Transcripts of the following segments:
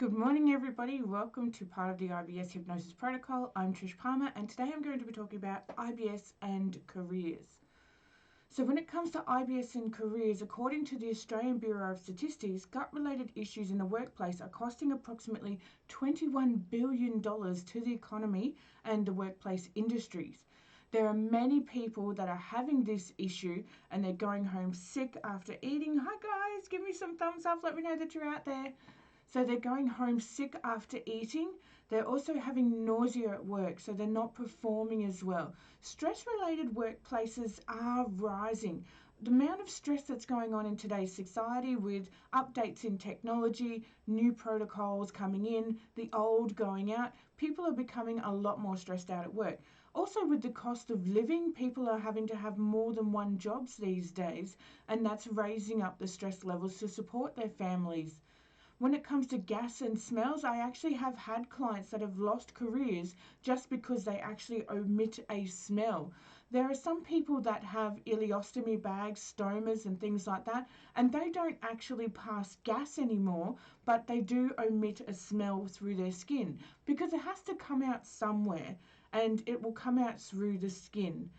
Good morning, everybody. Welcome to part of the IBS Hypnosis Protocol. I'm Trish Palmer, and today I'm going to be talking about IBS and careers. So when it comes to IBS and careers, according to the Australian Bureau of Statistics, gut-related issues in the workplace are costing approximately $21 billion to the economy and the workplace industries. There are many people that are having this issue and they're going home sick after eating. Hi guys, give me some thumbs up, let me know that you're out there. So they're going home sick after eating. They're also having nausea at work, so they're not performing as well. Stress-related workplaces are rising. The amount of stress that's going on in today's society with updates in technology, new protocols coming in, the old going out, people are becoming a lot more stressed out at work. Also, with the cost of living, people are having to have more than one job these days, and that's raising up the stress levels to support their families. When it comes to gas and smells, I actually have had clients that have lost careers just because they actually omit a smell. There are some people that have ileostomy bags, stomas and things like that, and they don't actually pass gas anymore, but they do omit a smell through their skin because it has to come out somewhere, and it will come out through the skin.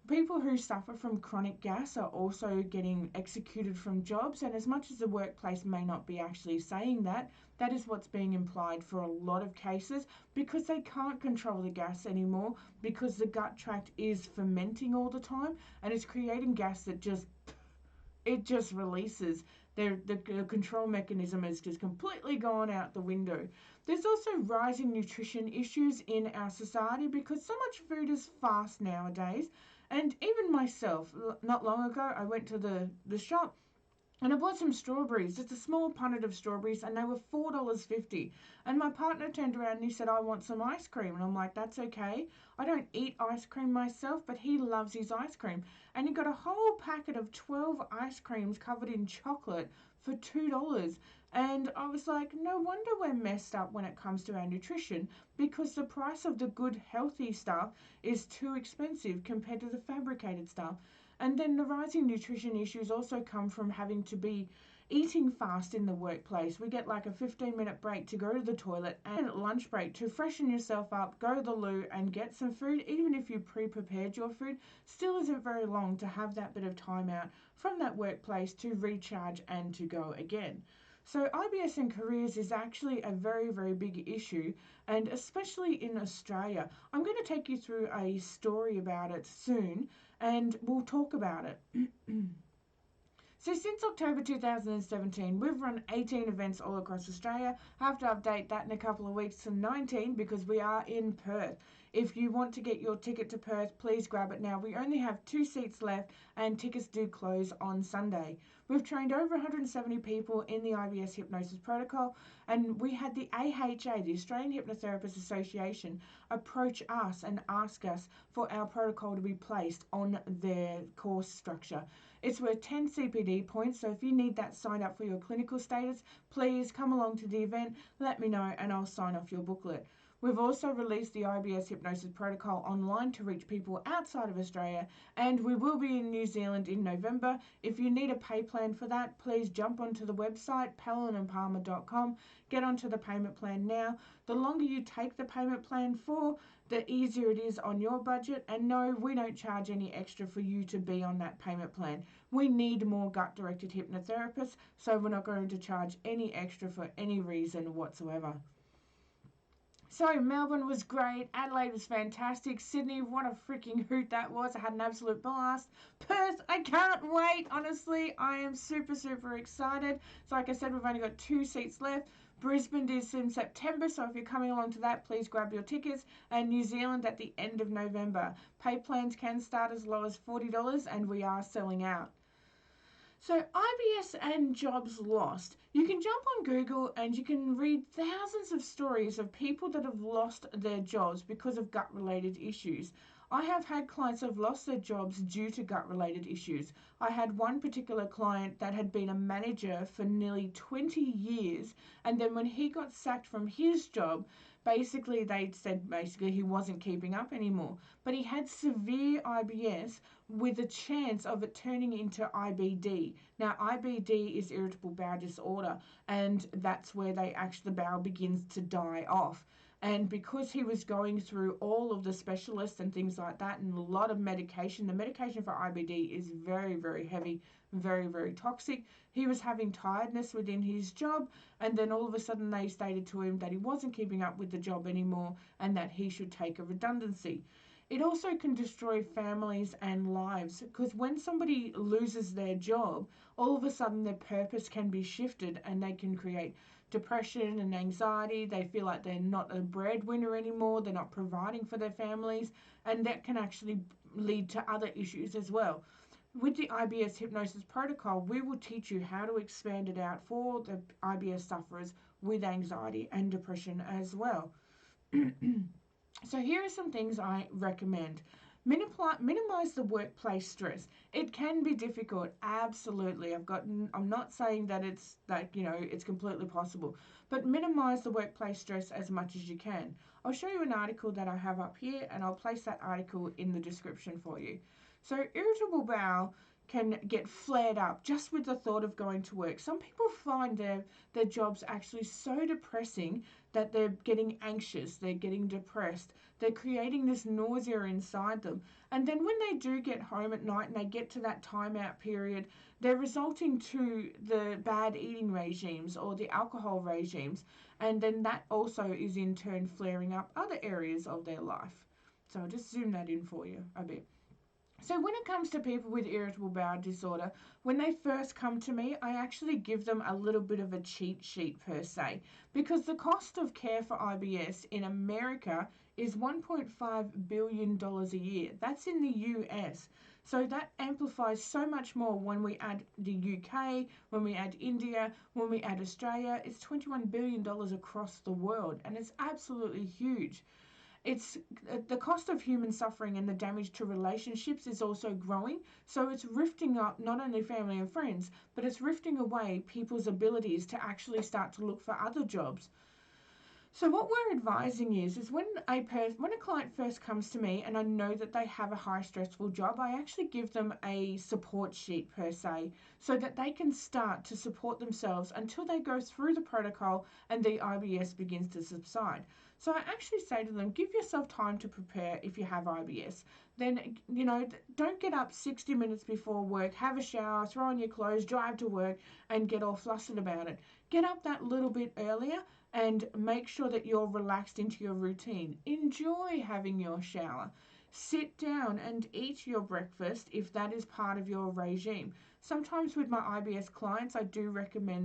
People who suffer from chronic gas are also getting executed from jobs, and as much as the workplace may not be actually saying that, that is what's being implied for a lot of cases because they can't control the gas anymore because the gut tract is fermenting all the time and it's creating gas that just releases. The control mechanism has just completely gone out the window. There's also rising nutrition issues in our society because so much food is fast nowadays. And even myself, not long ago, I went to the shop and I bought some strawberries, just a small punnet of strawberries, and they were $4.50. And my partner turned around and he said, I want some ice cream. And I'm like, that's okay. I don't eat ice cream myself, but he loves his ice cream. And he got a whole packet of 12 ice creams covered in chocolate for $2. And I was like, no wonder we're messed up when it comes to our nutrition, because the price of the good, healthy stuff is too expensive compared to the fabricated stuff. And then the rising nutrition issues also come from having to be eating fast in the workplace. We get like a 15-minute break to go to the toilet and a lunch break to freshen yourself up, go to the loo and get some food. Even if you pre-prepared your food, still isn't very long to have that bit of time out from that workplace to recharge and to go again. So IBS and careers is actually a very, very big issue, and especially in Australia. I'm going to take you through a story about it soon, and we'll talk about it. So since October 2017, we've run 18 events all across Australia. I have to update that in a couple of weeks to 19 because we are in Perth. If you want to get your ticket to Perth, please grab it now. We only have 2 seats left and tickets do close on Sunday. We've trained over 170 people in the IBS Hypnosis Protocol, and we had the AHA, the Australian Hypnotherapists Association, approach us and ask us for our protocol to be placed on their course structure. It's worth 10 CPD points, so if you need that signed up for your clinical status, please come along to the event, let me know, and I'll sign off your booklet. We've also released the IBS Hypnosis Protocol online to reach people outside of Australia, and we will be in New Zealand in November. If you need a pay plan for that, please jump onto the website, pallinandpalmer.com, get onto the payment plan now. The longer you take the payment plan for, the easier it is on your budget, and no, we don't charge any extra for you to be on that payment plan. We need more gut-directed hypnotherapists, so we're not going to charge any extra for any reason whatsoever. So Melbourne was great, Adelaide was fantastic, Sydney, what a freaking hoot that was. I had an absolute blast. Perth, I can't wait, honestly. I am super, super excited. So like I said, we've only got 2 seats left. Brisbane is in September, so if you're coming along to that, please grab your tickets. And New Zealand at the end of November. Pay plans can start as low as $40, and we are selling out. So IBS and jobs lost. You can jump on Google and you can read thousands of stories of people that have lost their jobs because of gut-related issues. I have had clients that have lost their jobs due to gut-related issues. I had one particular client that had been a manager for nearly 20 years, and then when he got sacked from his job, basically they said basically he wasn't keeping up anymore. But he had severe IBS with a chance of it turning into IBD. Now, IBD is irritable bowel disorder, and that's where the bowel begins to die off. And because he was going through all of the specialists and things like that and a lot of medication, the medication for IBD is very, very heavy, very, very toxic. He was having tiredness within his job, and then all of a sudden they stated to him that he wasn't keeping up with the job anymore and that he should take a redundancy. It also can destroy families and lives, because when somebody loses their job, all of a sudden their purpose can be shifted and they can create depression and anxiety. They feel like they're not a breadwinner anymore, they're not providing for their families, and that can actually lead to other issues as well. With the IBS hypnosis protocol, we will teach you how to expand it out for the IBS sufferers with anxiety and depression as well. So here are some things I recommend. Minimize the workplace stress. It can be difficult, absolutely. I'm not saying that it's completely possible, but minimize the workplace stress as much as you can. I'll show you an article that I have up here, and I'll place that article in the description for you. So irritable bowel can get flared up just with the thought of going to work. Some people find their jobs actually so depressing that they're getting anxious, they're getting depressed, they're creating this nausea inside them. And then when they do get home at night and they get to that timeout period, they're resulting to the bad eating regimes or the alcohol regimes. And then that also is in turn flaring up other areas of their life. So I'll just zoom that in for you a bit. So when it comes to people with irritable bowel disorder, when they first come to me, I actually give them a little bit of a cheat sheet per se, because the cost of care for IBS in America is $1.5 billion a year. That's in the US. So that amplifies so much more when we add the UK, when we add India, when we add Australia. It's $21 billion across the world, and it's absolutely huge. It's the cost of human suffering and the damage to relationships is also growing. So it's rifting up not only family and friends, but it's rifting away people's abilities to actually start to look for other jobs. So what we're advising is when a client first comes to me and I know that they have a high stressful job, I actually give them a support sheet per se, so that they can start to support themselves until they go through the protocol and the IBS begins to subside. So I actually say to them, give yourself time to prepare if you have IBS. Then, don't get up 60 minutes before work, have a shower, throw on your clothes, drive to work and get all flustered about it. Get up that little bit earlier and make sure that you're relaxed into your routine. Enjoy having your shower. Sit down and eat your breakfast if that is part of your regime. Sometimes with my IBS clients, I do recommend